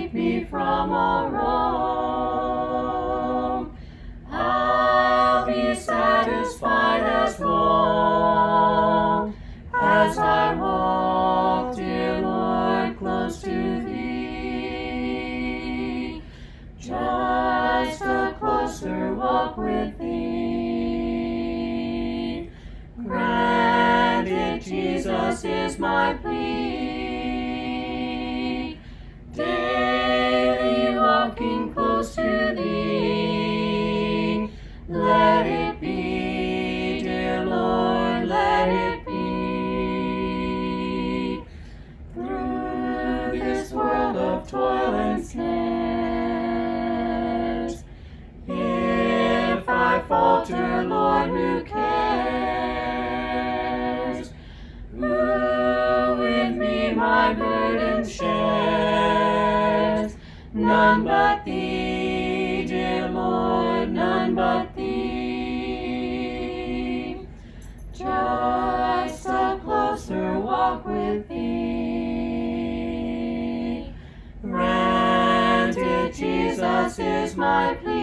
keep me from all wrong. I'll be satisfied as long as I walk, dear Lord, close to Thee. Just a closer walk with Thee. Granted, Jesus is my plea. Daily walking close to Thee. Let it be, dear Lord, let it be. Through this world of toil and snares, if I falter, Lord, who cares? Who with me my burden shares? None but Thee, dear Lord, none but Thee. Just a closer walk with Thee. Granted, Jesus is my plea.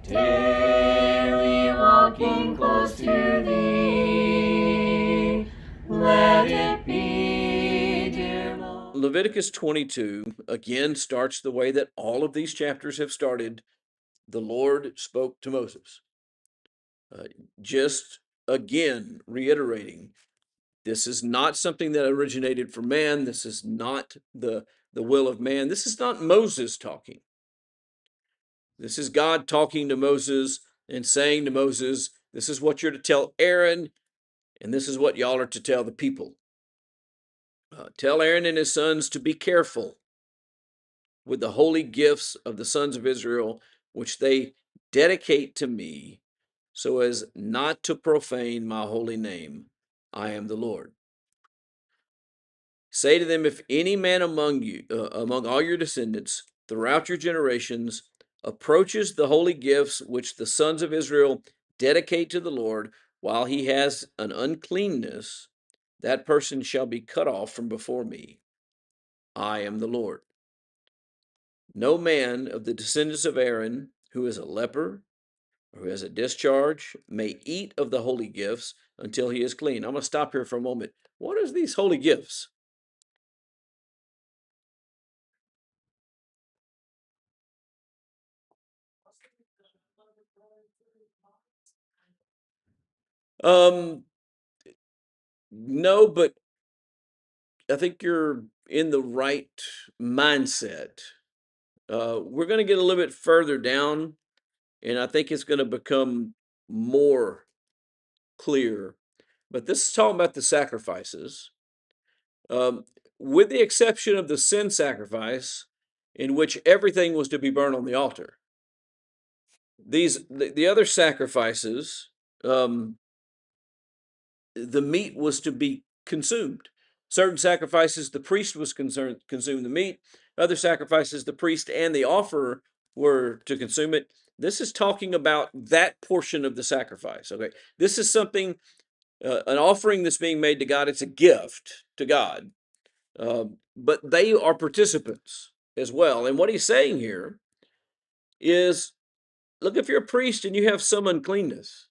Daily walking close to Thee. Let it be, dear Lord. Leviticus 22 again starts the way that all of these chapters have started. The Lord spoke to Moses. Just again reiterating, this is not something that originated from man. This is not the will of man. This is not Moses talking. This is God talking to Moses and saying to Moses, this is what you're to tell Aaron, and this is what y'all are to tell the people. Tell Aaron and his sons to be careful with the holy gifts of the sons of Israel, which they dedicate to me, so as not to profane my holy name. I am the Lord. Say to them, if any man among you, among all your descendants, throughout your generations, approaches the holy gifts which the sons of Israel dedicate to the Lord, while he has an uncleanness, that person shall be cut off from before me. I am the Lord. No man of the descendants of Aaron who is a leper or who has a discharge may eat of the holy gifts until he is clean. I'm going to stop here for a moment. What are these holy gifts? No, but I think you're in the right mindset. We're going to get a little bit further down, and I think it's going to become more clear. But this is talking about the sacrifices, um, with the exception of the sin sacrifice, in which everything was to be burned on the altar. The other sacrifices, um, the meat was to be consumed. Certain sacrifices, the priest was concerned consume the meat. Other sacrifices, the priest and the offerer were to consume it. This is talking about that portion of the sacrifice. Okay, this is something, an offering that's being made to God. It's a gift to God, but they are participants as well. And what he's saying here is, look, if you're a priest and you have some uncleanness,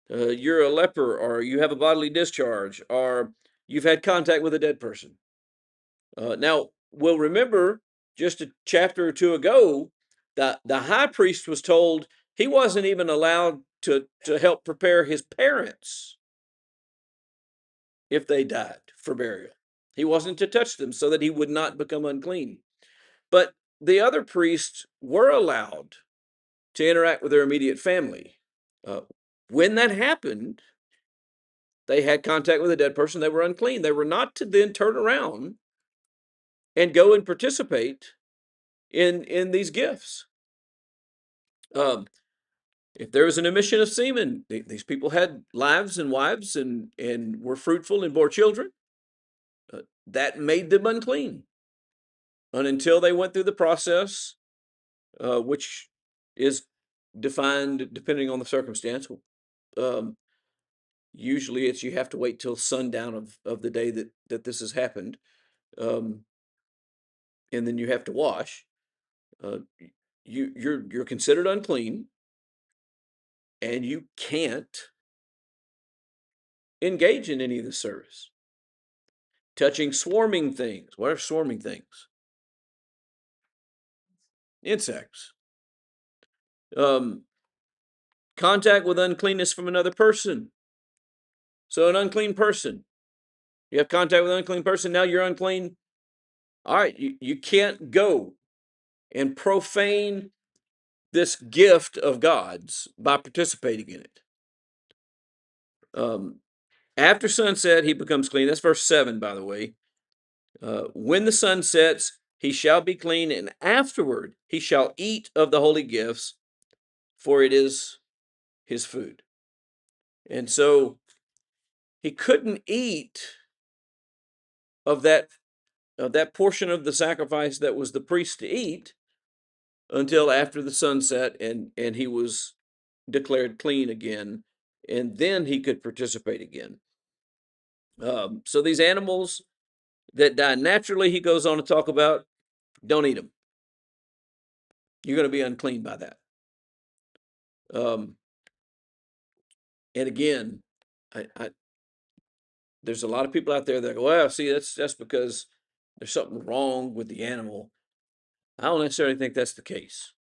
you're a leper, or you have a bodily discharge, or you've had contact with a dead person. Now, we'll remember just a chapter or two ago, the high priest was told he wasn't even allowed to help prepare his parents if they died for burial. He wasn't to touch them so that he would not become unclean. But the other priests were allowed to interact with their immediate family. Uh, when that happened, they had contact with a dead person, they were unclean. They were not to then turn around and go and participate in these gifts. Um, if there was an emission of semen, these people had lives and wives and were fruitful and bore children. That made them unclean. And until they went through the process, which is defined depending on the circumstance. Um, Usually it's you have to wait till sundown of the day that this has happened. and then you have to wash, uh, you're considered unclean, and you can't engage in any of the service. Touching swarming things. What are swarming things? Insects. Contact with uncleanness from another person. So an unclean person, you have contact with an unclean person, now you're unclean. All right, you can't go and profane this gift of God's by participating in it. After sunset, he becomes clean. That's verse 7, by the way. When the sun sets, he shall be clean, and afterward he shall eat of the holy gifts, for it is his food. And so he couldn't eat of that portion of the sacrifice that was the priest to eat until after the sunset, and he was declared clean again, and then he could participate again. So these animals that die naturally, he goes on to talk about, don't eat them. You're going to be unclean by that. And again, there's a lot of people out there that go, well, see, that's because there's something wrong with the animal. I don't necessarily think that's the case.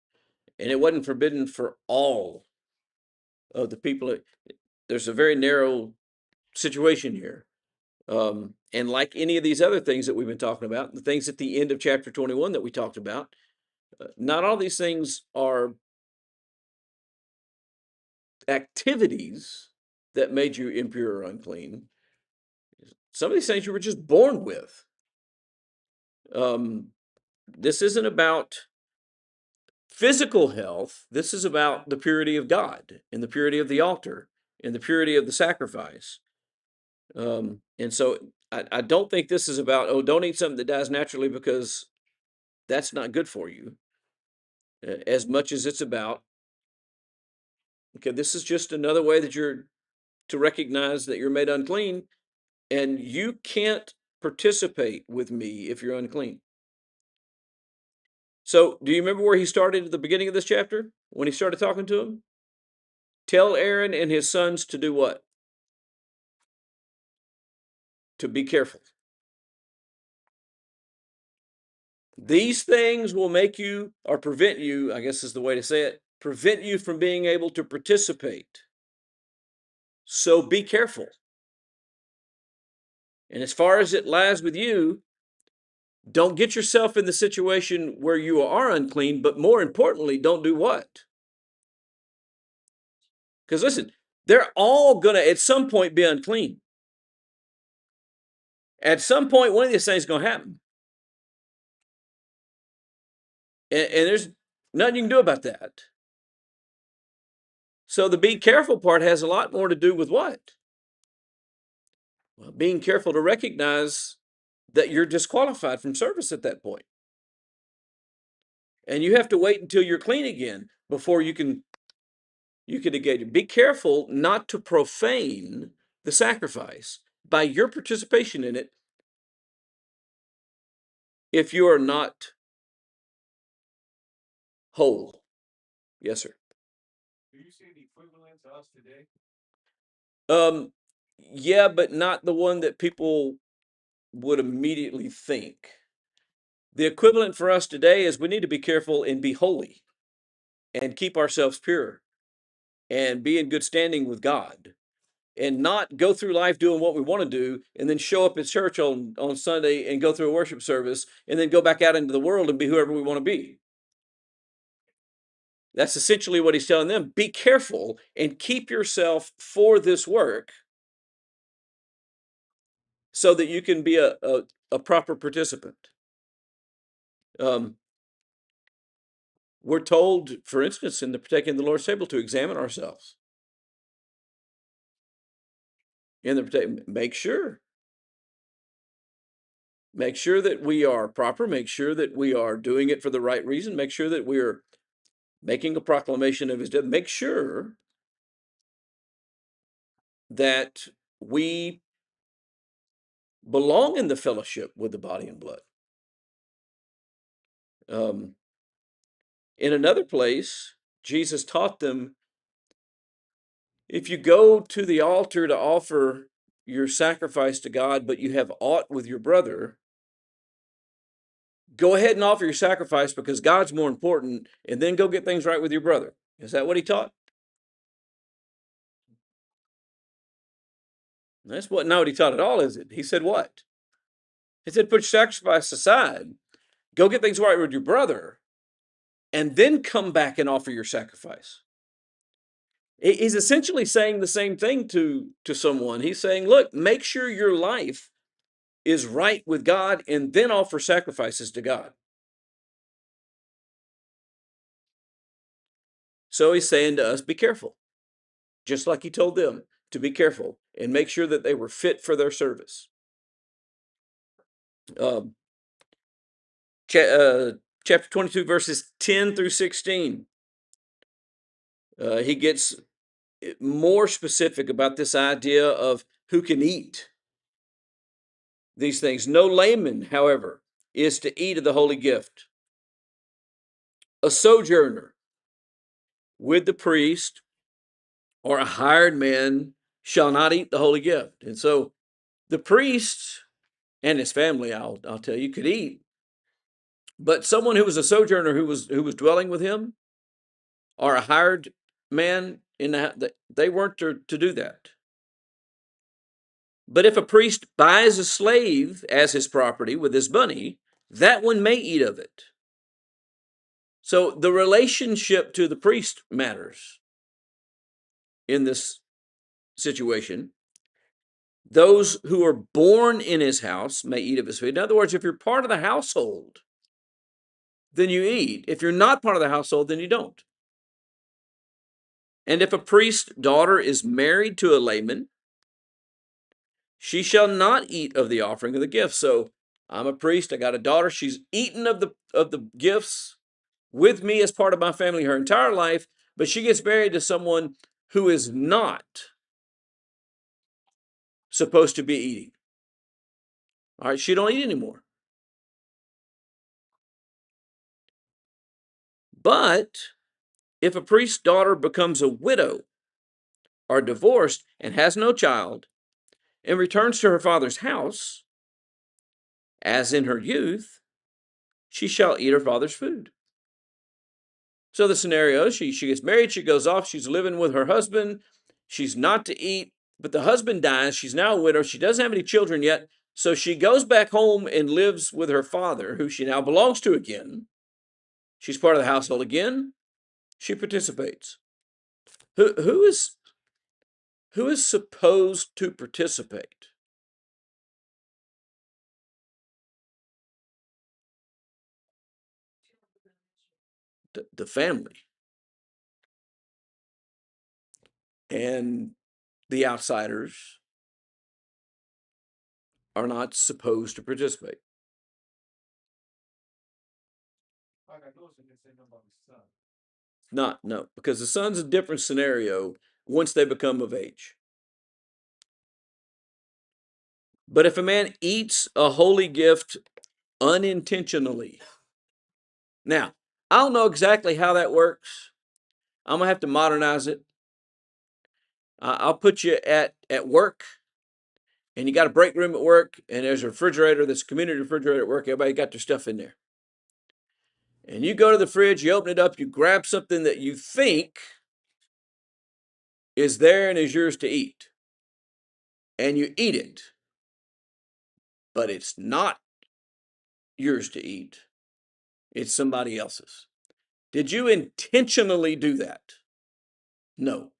And it wasn't forbidden for all of the people. There's a very narrow situation here. And like any of these other things that we've been talking about, the things at the end of chapter 21 that we talked about, not all these things are activities that made you impure or unclean. Some of these things you were just born with. This isn't about physical health. This is about the purity of God and the purity of the altar and the purity of the sacrifice. And so I don't think this is about, oh, don't eat something that dies naturally because that's not good for you, as much as it's about, okay, this is just another way that you're to recognize that you're made unclean, and you can't participate with me if you're unclean. So, do you remember where he started at the beginning of this chapter when he started talking to him? Tell Aaron and his sons to do what? To be careful. These things will make you, or prevent you, I guess is the way to say it, prevent you from being able to participate. So be careful. And as far as it lies with you, don't get yourself in the situation where you are unclean, but more importantly, don't do what? Because listen, they're all going to at some point be unclean. At some point, one of these things is going to happen. And there's nothing you can do about that. So the be careful part has a lot more to do with what? Well, being careful to recognize that you're disqualified from service at that point. And you have to wait until you're clean again before you can engage it. Be careful not to profane the sacrifice by your participation in it if you are not whole. Yes, sir. Do you see the equivalent to us today? Yeah, but not the one that people would immediately think. The equivalent for us today is we need to be careful and be holy and keep ourselves pure and be in good standing with God and not go through life doing what we want to do and then show up at church on Sunday and go through a worship service and then go back out into the world and be whoever we want to be. That's essentially what he's telling them. Be careful and keep yourself for this work so that you can be a proper participant. We're told, for instance, in the partaking of the Lord's table, to examine ourselves. In the make sure that we are proper. Make sure that we are doing it for the right reason. Make sure that we are making a proclamation of his death. Make sure that we belong in the fellowship with the body and blood. In another place, Jesus taught them, if you go to the altar to offer your sacrifice to God, but you have aught with your brother, go ahead and offer your sacrifice because God's more important, and then go get things right with your brother. Is that what he taught? That's what, not what he taught at all, is it? He said what? He said, put your sacrifice aside, go get things right with your brother, and then come back and offer your sacrifice. He's essentially saying the same thing to someone. He's saying, look, make sure your life is right with God and then offer sacrifices to God. So he's saying to us, be careful, just like he told them to be careful and make sure that they were fit for their service. Chapter 22, verses 10 through 16. He gets more specific about this idea of who can eat these things. No layman, however, is to eat of the holy gift. A sojourner with the priest or a hired man shall not eat the holy gift. And so the priest and his family, I'll tell you, could eat. But someone who was a sojourner who was dwelling with him, or a hired man in the, they weren't to do that. But if a priest buys a slave as his property with his money, that one may eat of it. So the relationship to the priest matters in this situation. Those who are born in his house may eat of his food. In other words, if you're part of the household, then you eat. If you're not part of the household, then you don't. And if a priest's daughter is married to a layman, she shall not eat of the offering of the gift. So I'm a priest, I got a daughter, she's eaten of the gifts with me as part of my family her entire life, but she gets married to someone who is not supposed to be eating. All right, she don't eat anymore. But if a priest's daughter becomes a widow or divorced and has no child and returns to her father's house, as in her youth, she shall eat her father's food. So the scenario, she gets married, she goes off, she's living with her husband, she's not to eat, but the husband dies, she's now a widow, she doesn't have any children yet, so she goes back home and lives with her father, who she now belongs to again. She's part of the household again. She participates. Who is supposed to participate? The family and the outsiders are not supposed to participate. No, because the son's a different scenario once they become of age. But if a man eats a holy gift unintentionally, now, I don't know exactly how that works. I'm gonna have to modernize it. I'll put you at work, and you got a break room at work, and there's a refrigerator, this community refrigerator at work. Everybody got their stuff in there. And you go to the fridge, you open it up, you grab something that you think is there and is yours to eat, and you eat it, but it's not yours to eat. It's somebody else's. Did you intentionally do that? No.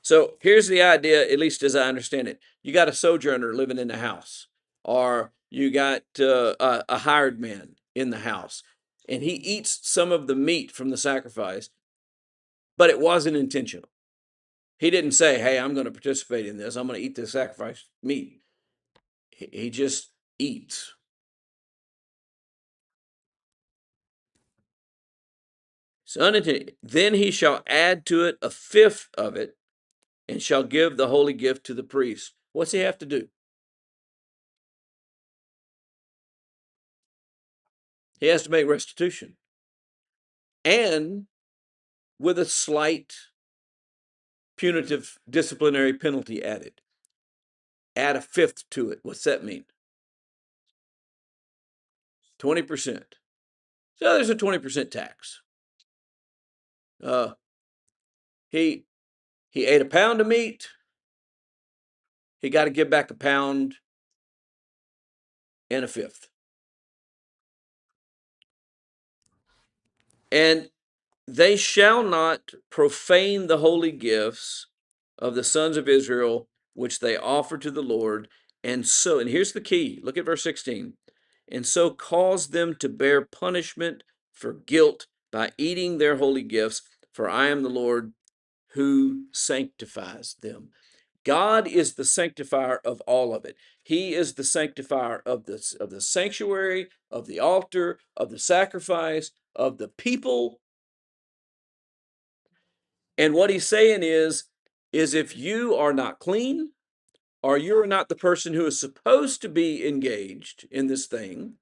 So here's the idea, at least as I understand it. You got a sojourner living in the house, or you got a hired man in the house, and he eats some of the meat from the sacrifice, but it wasn't intentional. He didn't say, hey, I'm going to participate in this. I'm going to eat this sacrifice meat. He just eats. So unintended. Then he shall add to it a fifth of it and shall give the holy gift to the priest. What's he have to do? He has to make restitution. And with a slight punitive disciplinary penalty added. Add a fifth to it. What's that mean? 20%. So there's a 20% tax. He ate a pound of meat. He got to give back a pound and a fifth. And they shall not profane the holy gifts of the sons of Israel, which they offer to the Lord. And here's the key. Look at verse 16. And so cause them to bear punishment for guilt by eating their holy gifts, for I am the Lord who sanctifies them. God is the sanctifier of all of it. He is the sanctifier of the sanctuary, of the altar, of the sacrifice, of the people. And what he's saying is if you are not clean, or you're not the person who is supposed to be engaged in this thing,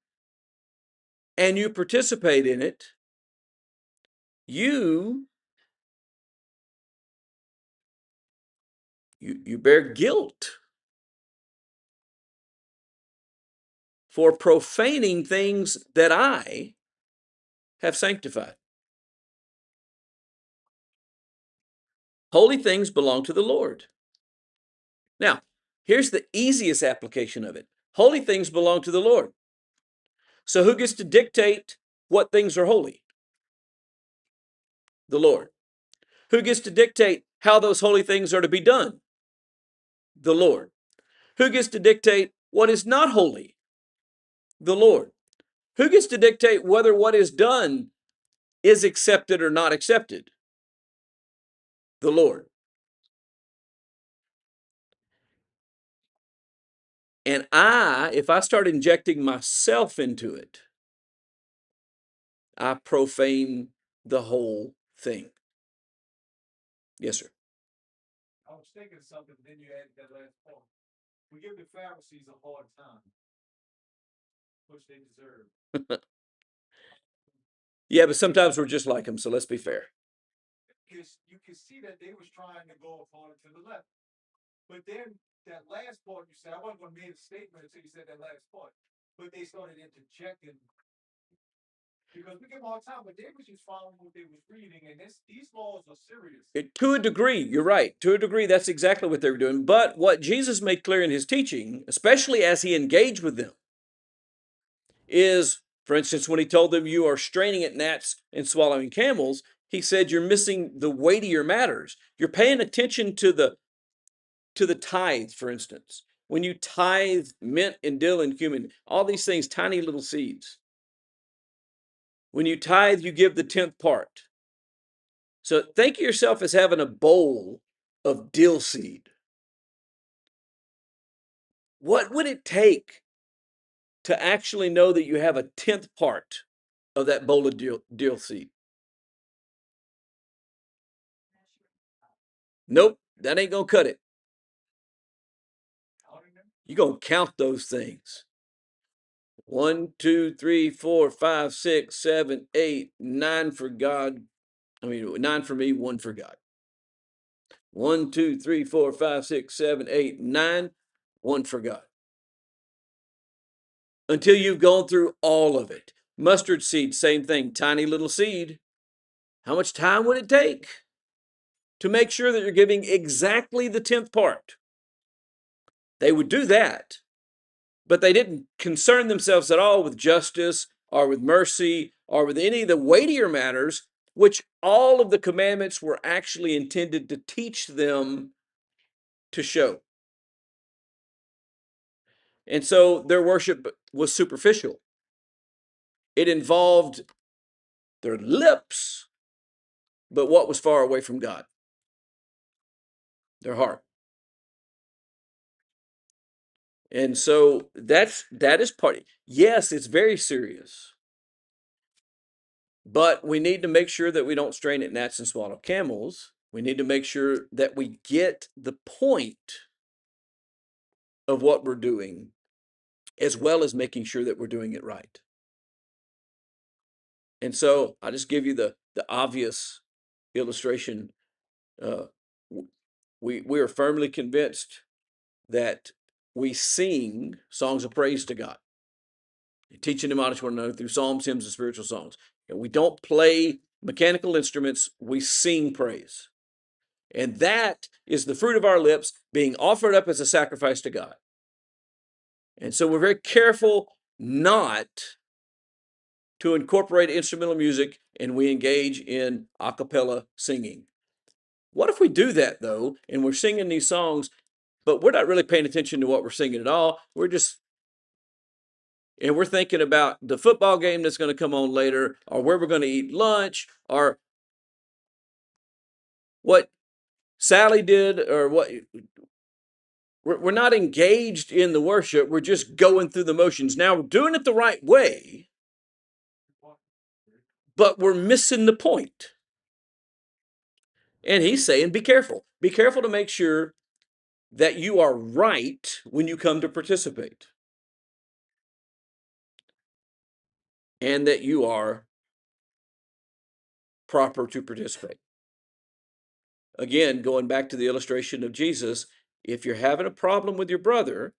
and you participate in it, you bear guilt for profaning things that I have sanctified. Holy things belong to the Lord. Now, here's the easiest application of it. Holy things belong to the Lord. So who gets to dictate what things are holy? The Lord. Who gets to dictate how those holy things are to be done? The Lord. Who gets to dictate what is not holy? The Lord. Who gets to dictate whether what is done is accepted or not accepted? The Lord. And if I start injecting myself into it, I profane the whole thing. Yes, sir. I was thinking something, then you added that last point. We give the Pharisees a hard time, which they deserve. Yeah, but sometimes we're just like them, so let's be fair. Because you can see that they was trying to go according to the left. But then that last part you said, I wasn't going to make a statement until you said that last part. But they started interjecting. Because we give them all the time, but they was just following what they was reading, and these laws are serious. To a degree, you're right. To a degree, that's exactly what they were doing. But what Jesus made clear in his teaching, especially as he engaged with them, is, for instance, when he told them you are straining at gnats and swallowing camels, he said you're missing the weightier matters. You're paying attention to the tithe, for instance. When you tithe mint and dill and cumin, all these things, tiny little seeds. When you tithe, you give the 10th part. So think of yourself as having a bowl of dill seed. What would it take to actually know that you have a 10th part of that bowl of dill seed? Nope, that ain't gonna cut it. You're gonna count those things. 1, 2, 3, 4, 5, 6, 7, 8, 9 for God. 9 for me, 1 for God. 1, 2, 3, 4, 5, 6, 7, 8, 9, 1 for God. Until you've gone through all of it. Mustard seed, same thing, tiny little seed. How much time would it take to make sure that you're giving exactly the 10th part? They would do that, but they didn't concern themselves at all with justice or with mercy or with any of the weightier matters, which all of the commandments were actually intended to teach them to show. And so their worship was superficial. It involved their lips, but what was far away from God? Their heart. And so that is part. Yes, it's very serious. But we need to make sure that we don't strain at gnats and swallow camels. We need to make sure that we get the point of what we're doing, as well as making sure that we're doing it right. And so I just give you the obvious illustration. We are firmly convinced that we sing songs of praise to God, teaching and admonishing one another through psalms, hymns, and spiritual songs. And we don't play mechanical instruments, we sing praise. And that is the fruit of our lips being offered up as a sacrifice to God. And so we're very careful not to incorporate instrumental music, and we engage in a cappella singing. What if we do that, though, and we're singing these songs, but we're not really paying attention to what we're singing at all? We're thinking about the football game that's going to come on later, or where we're going to eat lunch, or what Sally did, or what. We're not engaged in the worship. We're just going through the motions. Now, we're doing it the right way, but we're missing the point. And he's saying, be careful. Be careful to make sure that you are right when you come to participate, and that you are proper to participate. Again, going back to the illustration of Jesus, if you're having a problem with your brother,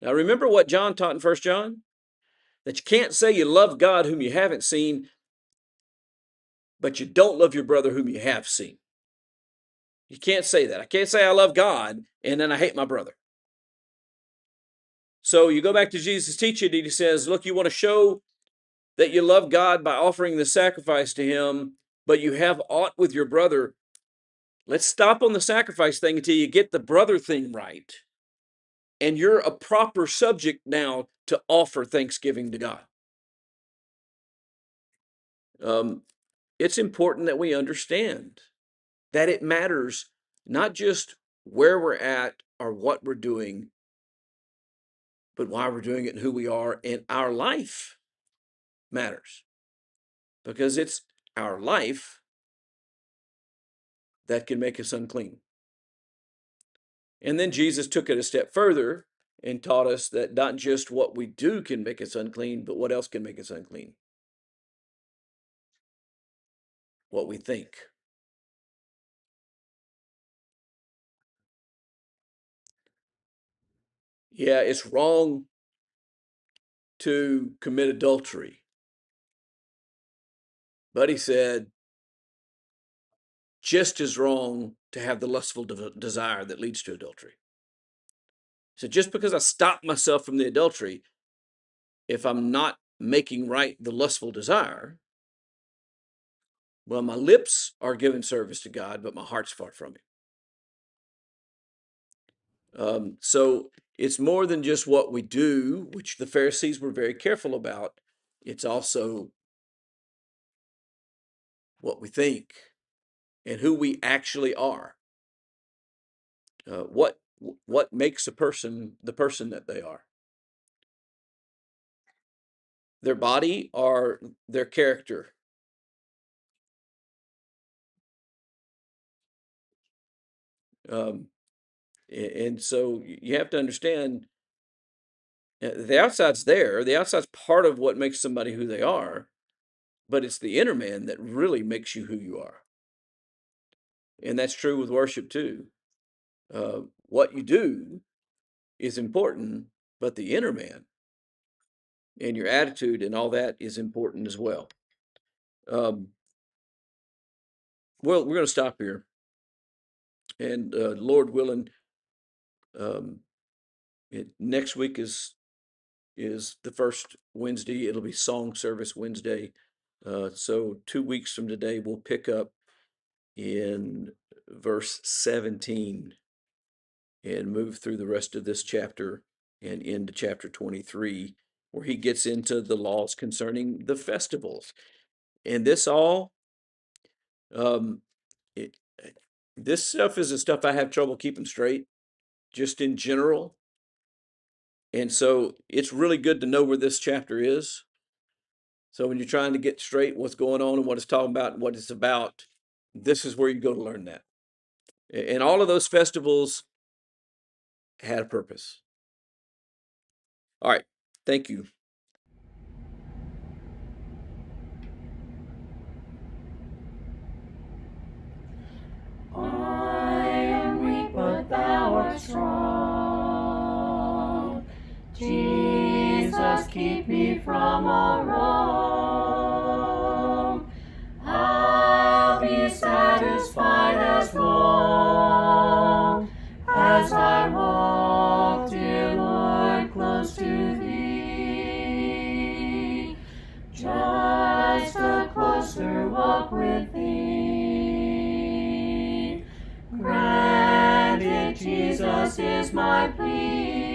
now remember what John taught in 1 John? That you can't say you love God whom you haven't seen, but you don't love your brother whom you have seen. You can't say that. I can't say I love God and then I hate my brother. So you go back to Jesus' teaching and he says, look, you want to show that you love God by offering the sacrifice to him, but you have aught with your brother. Let's stop on the sacrifice thing until you get the brother thing right. And you're a proper subject now to offer thanksgiving to God. It's important that we understand that it matters not just where we're at or what we're doing, but why we're doing it and who we are. And our life matters, because it's our life that can make us unclean. And then Jesus took it a step further and taught us that not just what we do can make us unclean, but what else can make us unclean? What we think. Yeah, it's wrong to commit adultery. But he said, just as wrong to have the lustful desire that leads to adultery. So just because I stop myself from the adultery, if I'm not making right the lustful desire, well, my lips are giving service to God, but my heart's far from him. So it's more than just what we do, which the Pharisees were very careful about. It's also what we think and who we actually are. What makes a person the person that they are? Their body or their character? And so you have to understand the outside's there. The outside's part of what makes somebody who they are, but it's the inner man that really makes you who you are. And that's true with worship too. What you do is important, but the inner man and your attitude and all that is important as well. Well, we're going to stop here. And Lord willing, next week is the first Wednesday. It'll be Song Service Wednesday. So 2 weeks from today, we'll pick up in verse 17 and move through the rest of this chapter and into chapter 23, where he gets into the laws concerning the festivals. And this all, um, this stuff is the stuff I have trouble keeping straight, just in general. And so it's really good to know where this chapter is. So when you're trying to get straight what's going on and what it's talking about and what it's about, this is where you go to learn that. And all of those festivals had a purpose. All right. Thank you. keep me from all wrong. I'll be satisfied as long as I walk, dear Lord, close to Thee. Just a closer walk with Thee. Grant it, Jesus, is my plea.